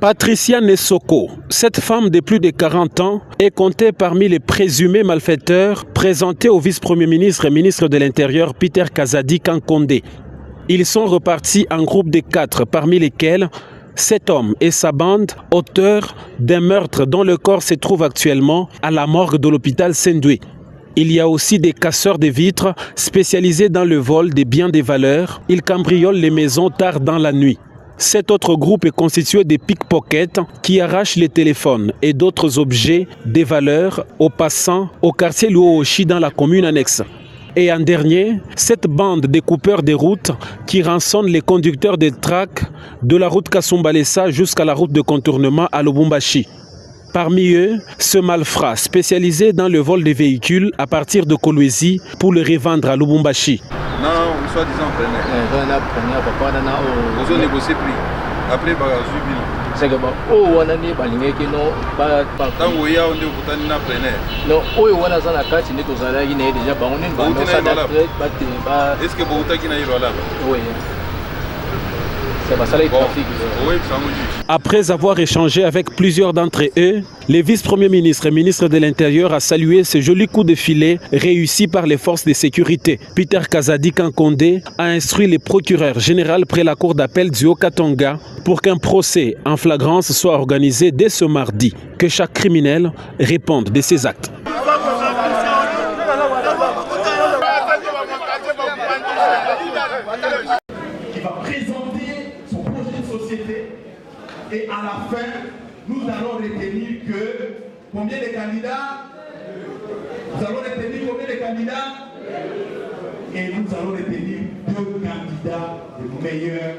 Patricia Nessoko, cette femme de plus de 40 ans, est comptée parmi les présumés malfaiteurs présentés au vice-premier ministre et ministre de l'Intérieur Peter Kazadi Kankonde. Ils sont repartis en groupe de 4, parmi lesquels 7 hommes et sa bande, auteurs d'un meurtre dont le corps se trouve actuellement à la morgue de l'hôpital Sendoué. Il y a aussi des casseurs de vitres spécialisés dans le vol des biens de valeur. Ils cambriolent les maisons tard dans la nuit. Cet autre groupe est constitué de pickpockets qui arrachent les téléphones et d'autres objets de valeur aux passants au quartier Luoshi dans la commune annexe. Et en dernier, cette bande de coupeurs de route qui rançonnent les conducteurs des tracks de la route Kasumbalesa jusqu'à la route de contournement à Lubumbashi. Parmi eux, ce malfrat spécialisé dans le vol des véhicules à partir de Kolwezi pour le revendre à Lubumbashi. Non, soi-disant preneur. Vous avez négocié prix. Après, c'est que on a dit que non, pas. Tant que on dit que vous avez preneur. Non, on a dit que vous avez déjà est-ce que vous avez là? Oui. Après avoir échangé avec plusieurs d'entre eux, le vice-premier ministre et ministre de l'Intérieur a salué ce joli coup de filet réussi par les forces de sécurité. Peter Kazadi Kankonde a instruit le procureur général près la cour d'appel du Haut-Katanga pour qu'un procès en flagrance soit organisé dès ce mardi, que chaque criminel réponde de ses actes. Et à la fin, nous allons retenir que combien de candidats? Nous allons retenir combien de candidats? Et nous allons retenir 2 candidats meilleurs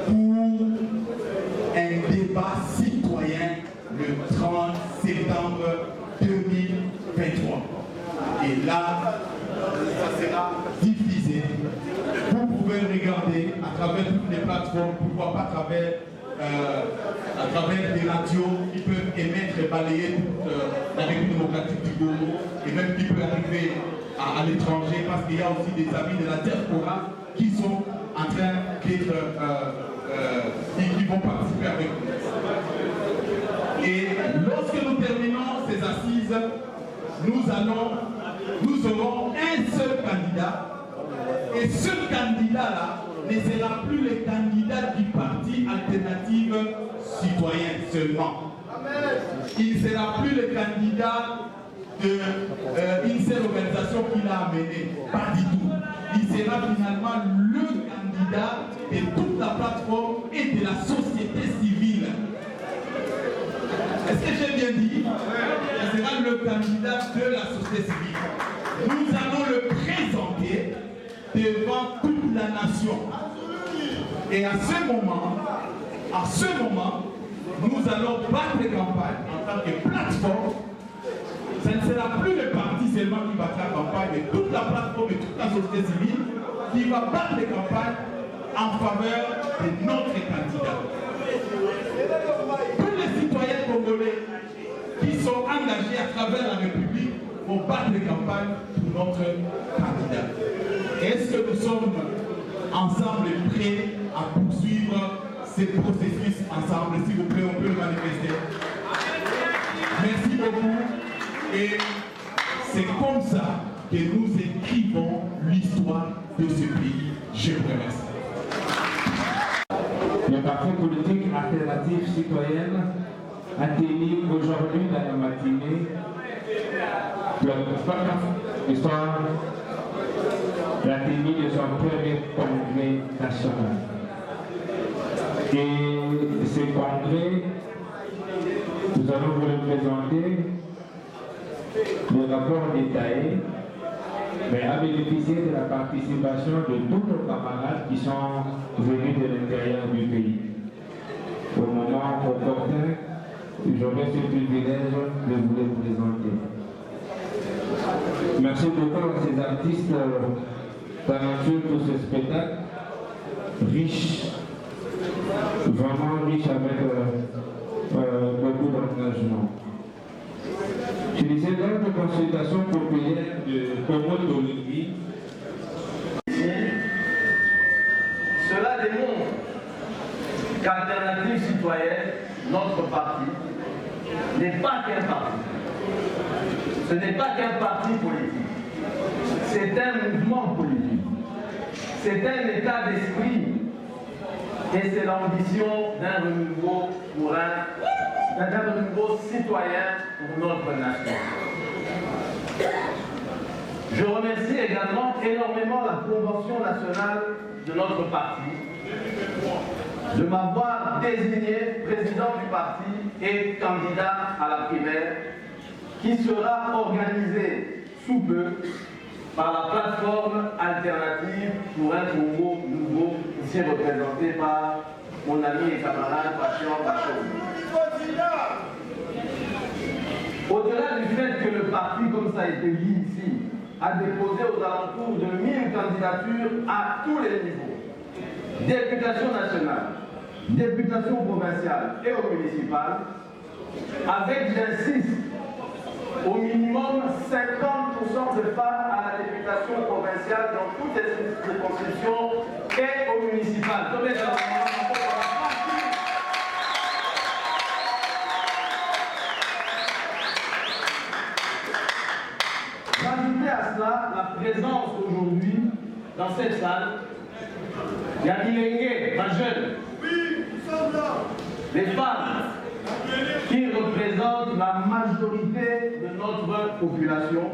pour un débat citoyen le 30 septembre 2023. Et là, ça sera diffusé. Vous pouvez regarder à travers toutes les plateformes, pourquoi pas à travers des radios qui peuvent émettre et balayer toute la République démocratique du Congo et même qui peut arriver à l'étranger parce qu'il y a aussi des amis de la diaspora qui sont en train d'être qui vont participer avec nous. Et lorsque nous terminons ces assises, nous aurons un seul candidat et ce candidat-là ne sera plus le candidat du parti Alternative Citoyenne seulement. Il ne sera plus le candidat d'une seule organisation qu'il a amené. Pas du tout. Il sera finalement le candidat de toute la plateforme et de la société civile. Est-ce que j'ai bien dit? Il sera le candidat de la société civile. Nous allons le présenter devant toute la nation. Et à ce moment, nous allons battre campagne en tant que plateforme. Ce ne sera plus le parti seulement qui battra campagne, mais toute la plateforme et toute la société civile qui va battre campagne en faveur de notre candidat. Tous les citoyens congolais qui sont engagés à travers la République vont battre campagne pour notre candidat. Est-ce que nous sommes ensemble prêts à poursuivre ces processus ensemble? S'il vous plaît, on peut le manifester. Merci beaucoup. Et c'est comme ça que nous écrivons l'histoire de ce pays. Je vous remercie. Le parti politique Alternative Citoyenne a tenu aujourd'hui dans la matinée l'histoire la tenue de son premier congrès national. Et ce congrès, nous allons vous le présenter, le rapport détaillé, mais a bénéficié de la participation de tous nos camarades qui sont venus de l'intérieur du pays. Au moment opportun, j'aurai ce privilège de vous les présenter. Merci beaucoup à ces artistes talentueux pour ce spectacle, riche, vraiment riche avec beaucoup d'engagement. Je disais lors de consultation populaire de Congo Tolingui. Cela démontre qu'Alternative Alternative citoyenne, notre parti, n'est pas qu'un parti. Ce n'est pas qu'un parti politique. C'est un mouvement politique. C'est un état d'esprit. Et c'est l'ambition d'un renouveau citoyen pour notre nation. Je remercie également énormément la Convention nationale de notre parti de m'avoir désigné président du parti et candidat à la primaire qui sera organisée sous peu par la plateforme alternative pour un Congo nouveau, ici représenté par mon ami et camarade Patient Bachon. Au-delà du fait que le parti, comme ça a été dit ici, a déposé aux alentours de 1000 candidatures à tous les niveaux, députation nationale, députation provinciale et au municipal, avec, j'insiste, au minimum 50% de femmes à la députation provinciale dans toutes les circonscriptions et au municipal. J'ajoutais à cela la présence aujourd'hui dans cette salle. Il y a Ilengue, ma jeune. Oui, nous sommes là. Les femmes qui représentent la majorité de notre population.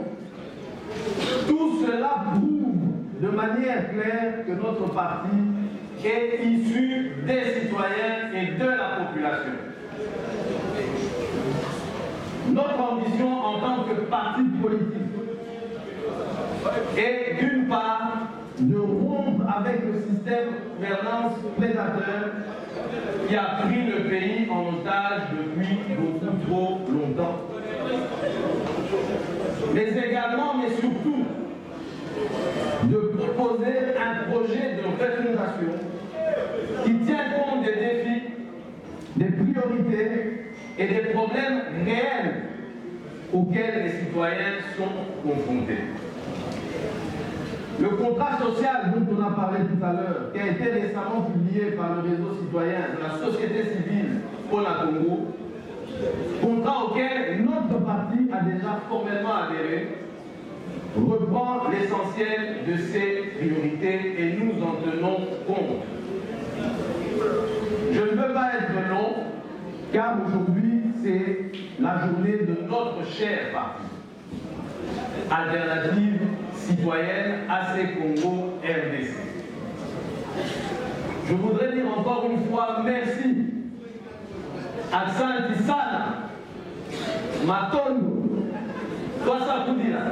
Tout cela prouve de manière claire que notre parti est issu des citoyens et de la population. Notre ambition en tant que parti politique est d'une part de rompre avec le système de gouvernance prédateur qui a pris le pays en otage depuis beaucoup trop longtemps. Mais également, mais surtout, de proposer un projet de refondation qui tient compte des défis, des priorités et des problèmes réels auxquels les citoyens sont confrontés. Le contrat social dont on a parlé tout à l'heure, qui a été récemment publié par le réseau citoyen de la société civile Pona Congo, contrat auquel notre parti a déjà formellement adhéré, reprend l'essentiel de ses priorités et nous en tenons compte. Je ne veux pas être long, car aujourd'hui c'est la journée de notre cher parti. Alternative citoyenne AC Congo RDC. Je voudrais dire encore une fois merci à Santisana, Matondo, Kwasakudila,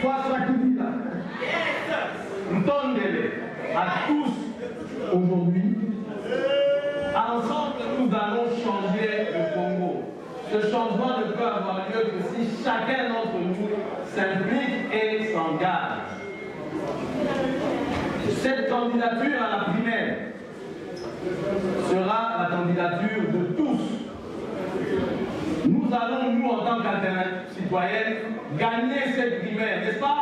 Kwasakudila, Ntondele, à tous aujourd'hui. Ensemble, nous allons changer le Congo. Ce changement ne peut avoir lieu que si chacun d'entre nous s'implique et s'engage. Cette candidature à la primaire sera la candidature de tous. Nous allons, nous, en tant qu'alternative citoyenne, gagner cette primaire, n'est-ce pas?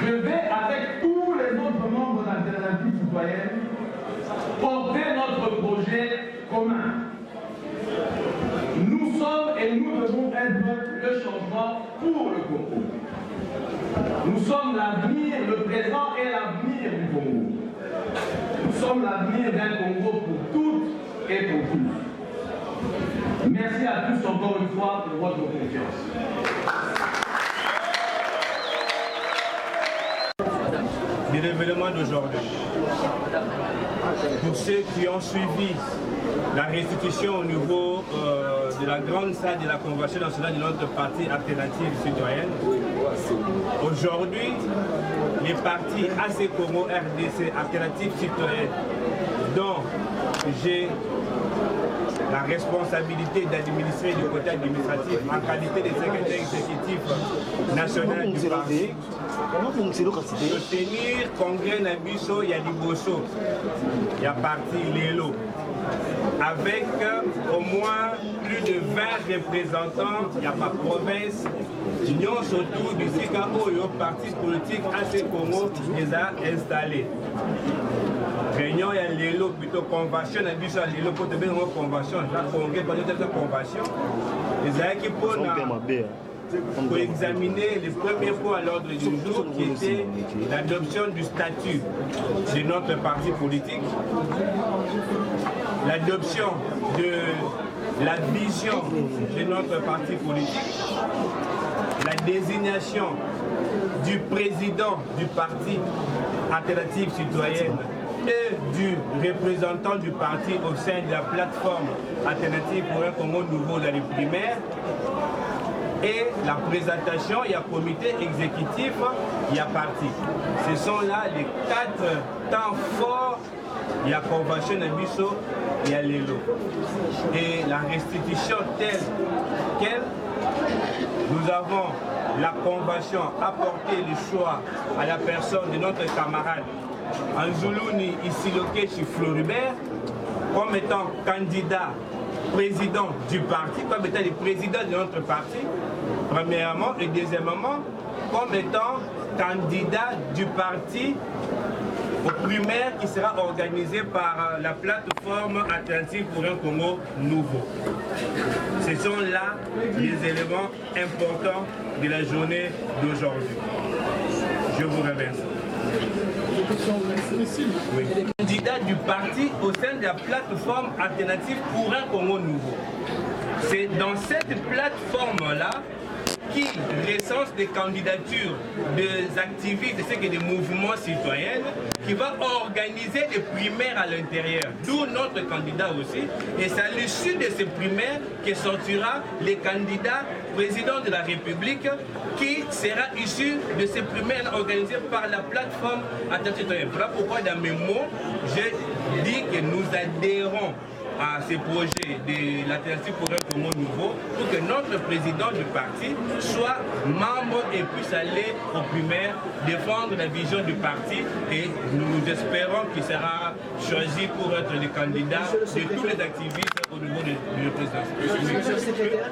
Je vais, avec tous les autres membres d'Alternative citoyenne, porter notre projet commun. Nous sommes et nous devons être le changement pour le Congo. Nous sommes l'avenir, le présent et l'avenir du Congo. Nous sommes l'avenir d'un Congo pour toutes et pour tous. Merci à tous encore une fois pour votre confiance. L'événement d'aujourd'hui. Pour ceux qui ont suivi la restitution au niveau de la grande salle de la Convention nationale de notre parti Alternative citoyenne, aujourd'hui, les partis AC Congo RDC Alternative citoyenne, dont j'ai la responsabilité d'administrer du côté administratif en qualité de secrétaire exécutif national du parti, de tenir congrès Nabiso, il y a du Bosso, il y a parti Lélo, à avec au moins plus de 20 représentants, il n'y a pas de province, nous surtout du CICAO et au parti politique AC Congo les a installés. Réunion et l'élo plutôt convention, on a vu ça l'élo pour te mettre en convention, la congrès pour notre convention, les a qui pour examiner les premiers points à l'ordre du jour qui était l'adoption du statut de notre parti politique, l'adoption de la vision de notre parti politique, la désignation du président du parti Alternative Citoyenne et du représentant du parti au sein de la plateforme Alternative pour un Congo nouveau dans les primaires, et la présentation, il y a comité exécutif, il y a parti. Ce sont là les 4 temps forts. Il y a convention Nabiso, il y a l'élo. Et la restitution telle qu'elle, nous avons la convention apporté le choix à la personne de notre camarade Anzoulouni Isiloke Floribert comme étant candidat président du parti, comme étant le président de notre parti, premièrement, et deuxièmement, comme étant candidat du parti au primaire qui sera organisé par la plateforme Alternative pour un Congo nouveau. Ce sont là les éléments importants de la journée d'aujourd'hui. Je vous remercie. Oui. Candidat du parti au sein de la plateforme Alternative pour un Congo nouveau. C'est dans cette plateforme-là qui recense des candidatures des activistes, des mouvements citoyens, qui va organiser des primaires à l'intérieur, d'où notre candidat aussi. Et c'est à l'issue de ces primaires que sortira les candidats président de la République qui sera issu de ces primaires organisées par la plateforme Alternative Citoyenne. Voilà pourquoi dans mes mots, j'ai dit que nous adhérons à ces projets de l'Alternative pour un Congo nouveau pour que notre président du parti soit membre et puisse aller aux primaires défendre la vision du parti, et nous espérons qu'il sera choisi pour être le candidat de tous les activistes au niveau du président. Monsieur le secrétaire,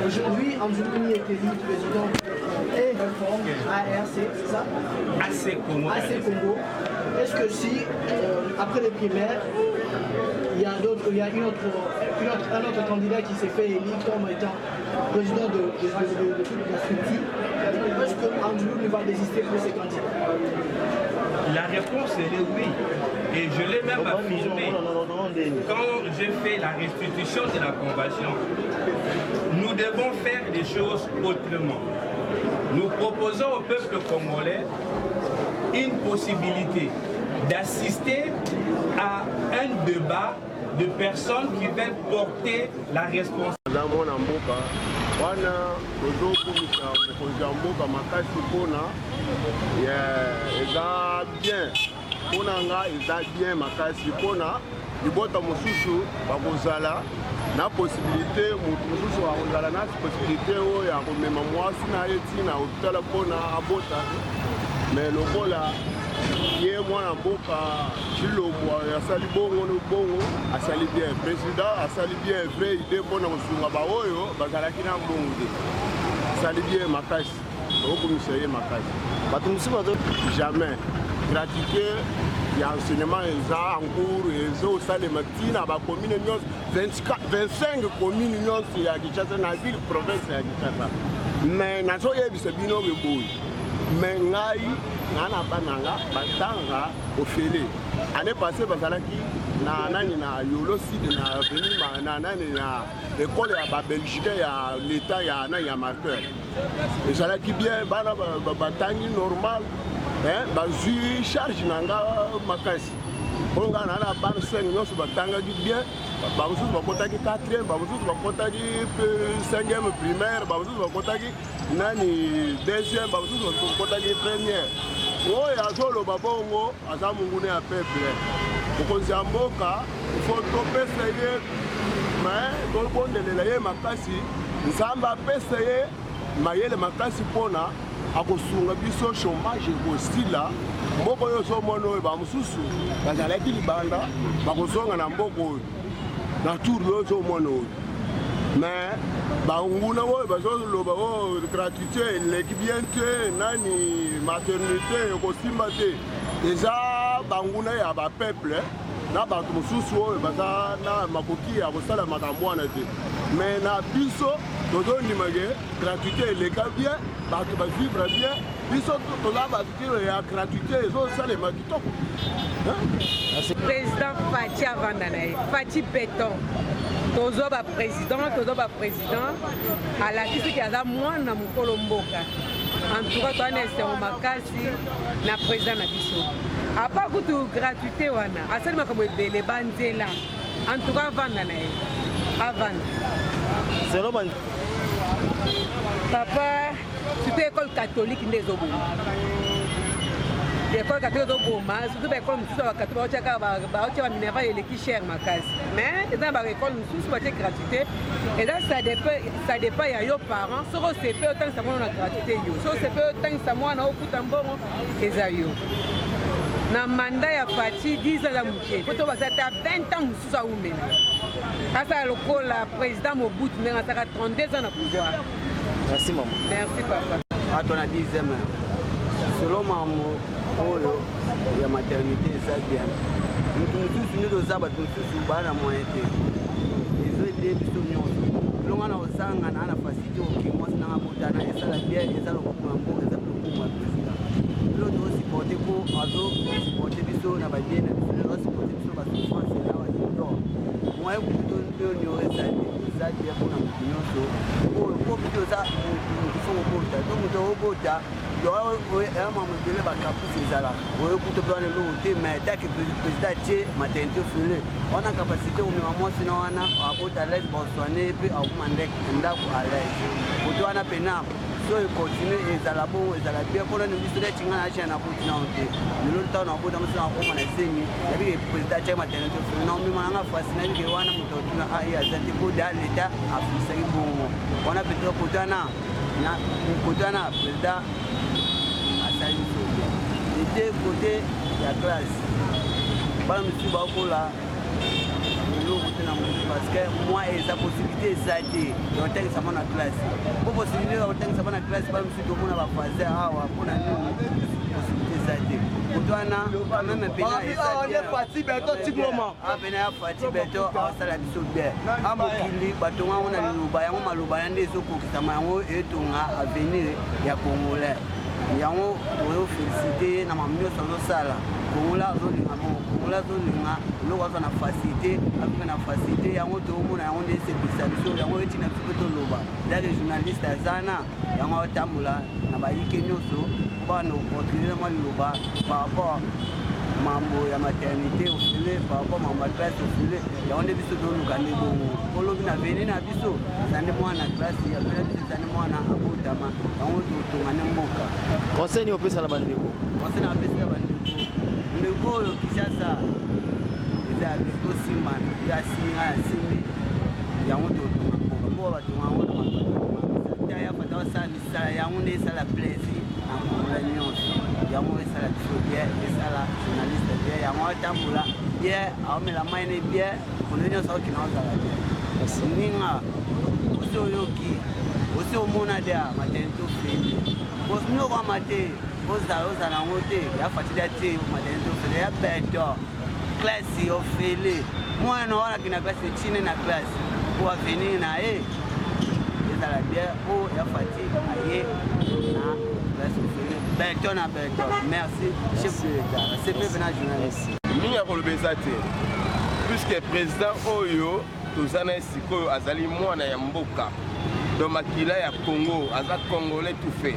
aujourd'hui, Anzoulouni est élu président et ARC, c'est ça? AC Congo. Est-ce que si, après les primaires, il y a un autre candidat qui s'est fait élire comme étant président de la structure, est-ce que Anzoulouni va désister pour ses candidats? La réponse est oui. Et je l'ai même affirmé quand j'ai fait la restitution de la convention. Nous devons faire des choses autrement. Nous proposons au peuple congolais une possibilité d'assister à un débat de personnes qui veulent porter la responsabilité. libota mosusu bakozala na possibilité mosusu akozala na possibilité oyo ya komema mwasi na ye ntina otala mpona abota, mais lokola ye mwana mboka Chilombo asali bongo asali bien, président asali bien vrai idée mpona kosunga baoyo bazalaki na mbongo te, asali bien makasi okomisa ye makasi bato mosusu jamais pratiquer ya enseignement eza en cours ezo salema tina ba commune nyonso 25 commune nyonso ya Kinshasa na ville province ya Kinshasa, mais nazo yebisa bino beboyi, mais ngai ngana bananga batanga ofele année passée bazalaki na nani na yolo sud na avenue na nani na école ya ba Belgique ya l'état ya na ya marqueur ezalaki bien bana batangi normal. Bazui charge nanga makasi onga na ban 5 nyonso batangaki bien, bamosusu bakotaki 4e, bamosusu bakotaki 5e primaire, bamosusu bakotaki nani 2e, bamosusu bakotaki 1e. oyo azoloba bongo aza mungune ya peuple mokonzi ya mboka ifo topesa ye tobondelela ye makasi, nzambe apesa ye mayele makasi mpona akosunga biso chômage ekosila Mboko yo so mono ba mususu bazalaki libanda bakozonga na mboko na tour yo so mono mais banguna wo bazoloba wo gratuité l'équipiente nani maternité kosimba te déjà banguna ya ba peuple na bato mususu wo baza na makoki ya kosala makambo wana te mais na biso tozondimake gratuité eleka bien bato bavivre bien biso toza bato ya gratuité ezosalema kitoko. Président Fachi avanda na ye Fachi Béton tozo ba président alakisi ki aza mwana mokolo mboka en tout cas toana esengo makasi na président na biso apa kutu gratuité wana asali makambo ebele banzela en tout cas avanda na ye avanda papa surtout école catholique nde ezoboma l'école catholique ezoboma surtout baécole mosusu ya bakatholique baotia baminerval eleki cher makasi mais eza na baécole mosusu batie gratuité eza ça dépend ya yo parent soki osepe otangisa mwana na gratuité yo soki osepe otangisa mwana okuta mbongo eza yo na manda ya Fachi 10 ans ya moke po to baza ta 20 ans mosusu aumela asa lokola président Mobutu ndenge asaka 32 ans na pouvoir. Merci maman. Merci papa. À ton 10e. Selon maman, oyo ya maternité ça bien. Nous tous nous abats tous bana moyen te. Ils ont des bisous longa na osanga na facilité okimwa na botana esala bien ezala ko mbo ezala ko président. L'autre aussi porter ko azo porter biso na badiena biso supporter biso ba souffrance na wa do. Moi kuto ndio nyorezali. Ya kuna mkinyoso ko biso za mfo bota donc do bota do ama modele ba campus ezala oyo kuto bana lo te mais dès que président tie maternité fule on a capacité au moment sinon on a abota l'aise bonsoirée puis au mandek ndako à l'aise kuto ana pena so continue ezala bon ezala bien pour nous biso de tinga na chana buti na onte le temps na bota msana ko mana semi ya bi président tie maternité fule na mimi manga fasina ke wana mtoto na ai azati ko da l'état afisa ibongo on a peut-être kutana na kutana président asali so était côté la classe ba monsieur ba ko la parce que moi et sa possibilité ça été donc ça m'a na classe pour possibilité donc ça m'a na classe ba monsieur tout monde va faire awa pour na possibilité ça été pour toi na quand même pena et ça on est parti bientôt petit moment ah pena parti bientôt ça la biso bien amokili bato nga on a luba yango maluba yande soko kitama yango etonga avenir ya congolais yango oyo féliciter na mamio sans sala kongola zolinga mo kongola zolinga loko na facilité avec na facilité yango to mona yango de spécialisation yango etina fikoto loba da les journalistes azana yango tambula na bayike nyoso bano continuer mo loba par rapport mambo ya maternité au filet par rapport mambo ya classe au filet yango de biso do lukande bongo kolobi na veni na biso zande mwana classe ya pela biso zande mwana abotama yango to ngane mboka conseil au pesa la bandeko conseil na pesa la bandeko ndeko yo kishasa eza biso simana ya singa ya simbi yango to mbo ba to yango na mabato ya pata sa misala yango ne sala plaisir na mbola nyonso yango esala biso bien esala journaliste bien yango tambula bien aomela maine bien kono nyonso okina ozala bien ninga oso yoki oso mona dia matento fini osno kwa mate oza na ngote ya fatida te matento fini ya beto classe ofele mwana wana kina classe chine na classe pour venir na ezala bien o ya fati aye na classe ofele beto na beto merci chef de l'État c'est bien vena journaliste minga kolobesa te puisque président oyo tozana sikoyo azali mwana ya mboka dans makila ya Congo aza congolais tout fait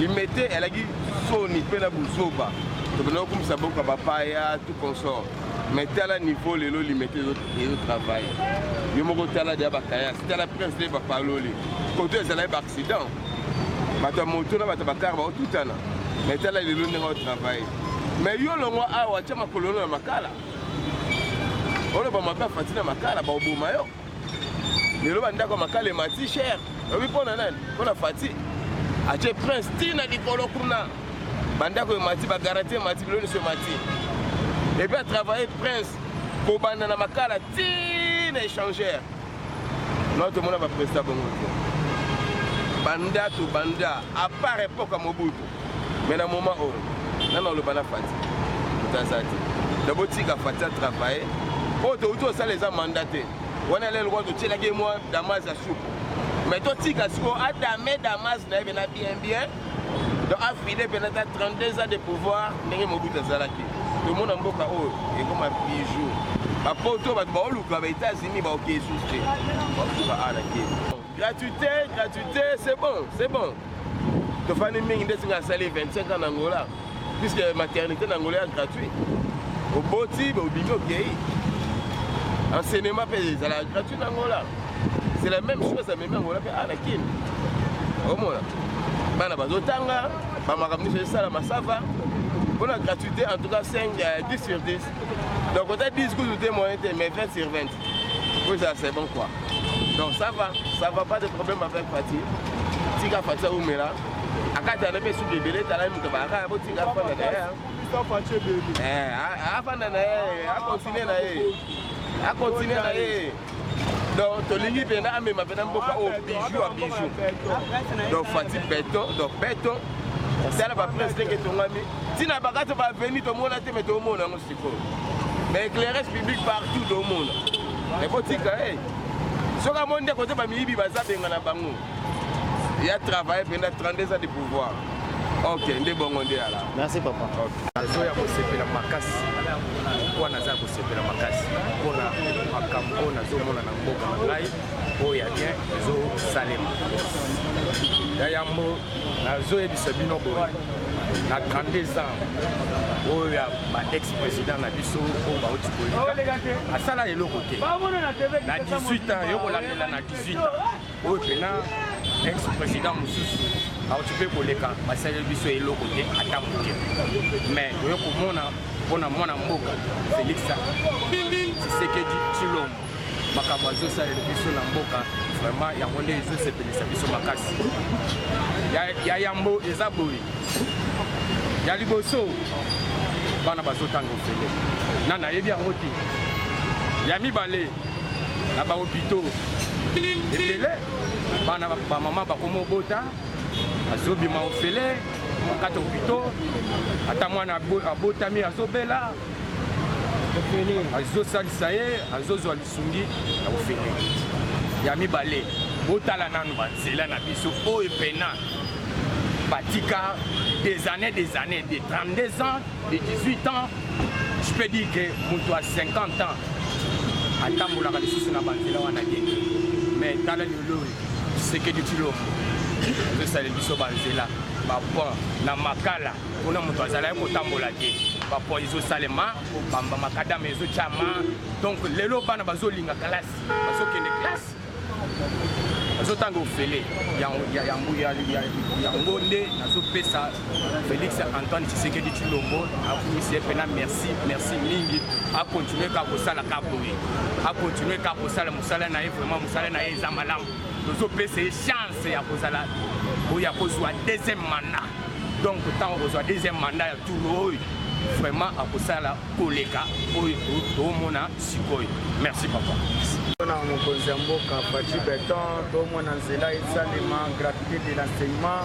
limité elagi soni pena buzoba to bino kumisa boka papaya tout consort mais tala niveau lelo limité le travail yo moko tala dia bakaya c'était la prince de bapaloli côté ezala ba accident bata moto na bata bakar ba tutana mais tala lelo ndenge travail mais yo longo awa chama kololo na makala on ba makala fatina makala ba oboma yo lelo bandako makala mati cher obi pona nani pona fati ache prince tina likolo kuna bandako mati ba garantie mati biloni so mati et puis à travailler prince pour banana makala tine échangeur notre monde va prester bongo banda to banda à part époque à Mobutu mais dans moment où non le bana fati tazati le botika fati à travailler auto ça les a mandatés on a le droit de tirer la moi Damas à soupe mais toi tika siko a damé Damas na bien donc a filé pendant 32 ans de pouvoir n'engé Mobutu Zalaki tout le monde en boka oh et comme un bijou ba poto ba luka ba États-Unis ba OK souci ba ala ki gratuité c'est bon to fani mingi ndesinga sali 25 ans en Angola puisque maternité en Angola est gratuit au boti au bingo gay enseignement payé ça la gratuit en Angola c'est la même chose à même Angola à la kin au moins bana bazotanga ba makamni ça la masava pour la gratuité en tout cas 10 sur 10 donc on a 10 coups de moyen mais 20 sur 20 oui ça c'est bon quoi donc ça va pas de problème avec Fati tika Fati ou mela akata na pe sous bébé ta la mu ba ka bo tika fa na derrière ça Fati bébé fa na a continuer na donc tolingi pena amema pena mboka au bijou à bijou donc Fati béton c'est la presse que tongami tina bakato va venir to mona te mais to mona ngosiko mais éclairage public partout dans le monde les boutiques sur le monde côté ba mibi baza benga na bango il a travaillé pendant 32 ans de pouvoir ok ndé bongo ndé ala merci papa azo ya ko sepela makasi kwa naza ko sepela makasi pona makambo nazo mona na mboka ngai oya bien zo salema ya yambo nazo yebisa bino boy na 32 ans oya ma ex-président na biso o ba otikoyi asala eloko te na 18 ans yoko landela na 18 ans o pena ex-président mususu aotipe koleka basala biso eloko te ata moke mais oyoko mona pona mwana mboka Félix Tshisekedi Tshilombo makambo azosalela biso na mboka vraiment yango nde ezosepelisa biso makasi ya yambo eza boye ya liboso bana bazotanga ofele na nayebi yango te ya mibale na bahopito ebele bana bamama bakomobota azobima ofele bakata hopito ata mwana abotami azobela azosalisa ye azozwa lisungi na ofele ya mibale botala nanu banzela na biso oyo pena batika des années, de 32 ans, de 18 ans, je peux dire que mon à 50 ans, à Tamboula, mais dans le c'est que du kilo, je sais les bisous banzela, bon, na makala, on a mon toit à la Tamboula, papa ils ont salema, bamba makada mais ils ont chama, donc les lobes na bazo linga classe, bazo qui est classe. Azotanga ofele yango nde nazopesa Félix Antoine Tshisekedi Tshilombo akumisi pena merci mingi a continuer ka kosala ka boye a continuer ka kosala musala na ye vraiment musala na ye za malamu tozopesa chance ya kozala oya kozwa deuxième mandat donc tant kozwa deuxième mandat ya tout vraiment à kosala koleka oyo tomona sikoyo merci papa na mokonzi ya mboka Fati Béton tomona nzela esalema gratuité de l'enseignement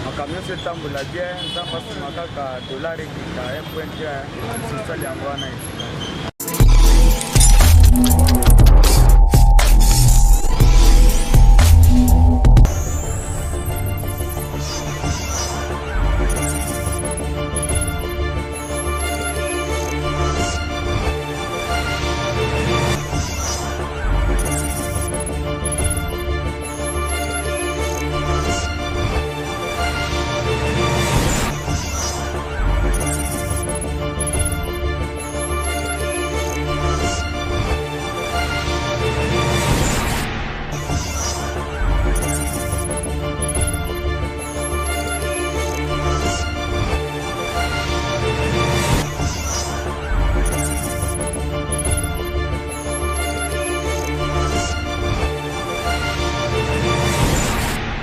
makambo nyonso etambola bien nzambe asima kaka dollar ekita 1.1 sosali yango wana esika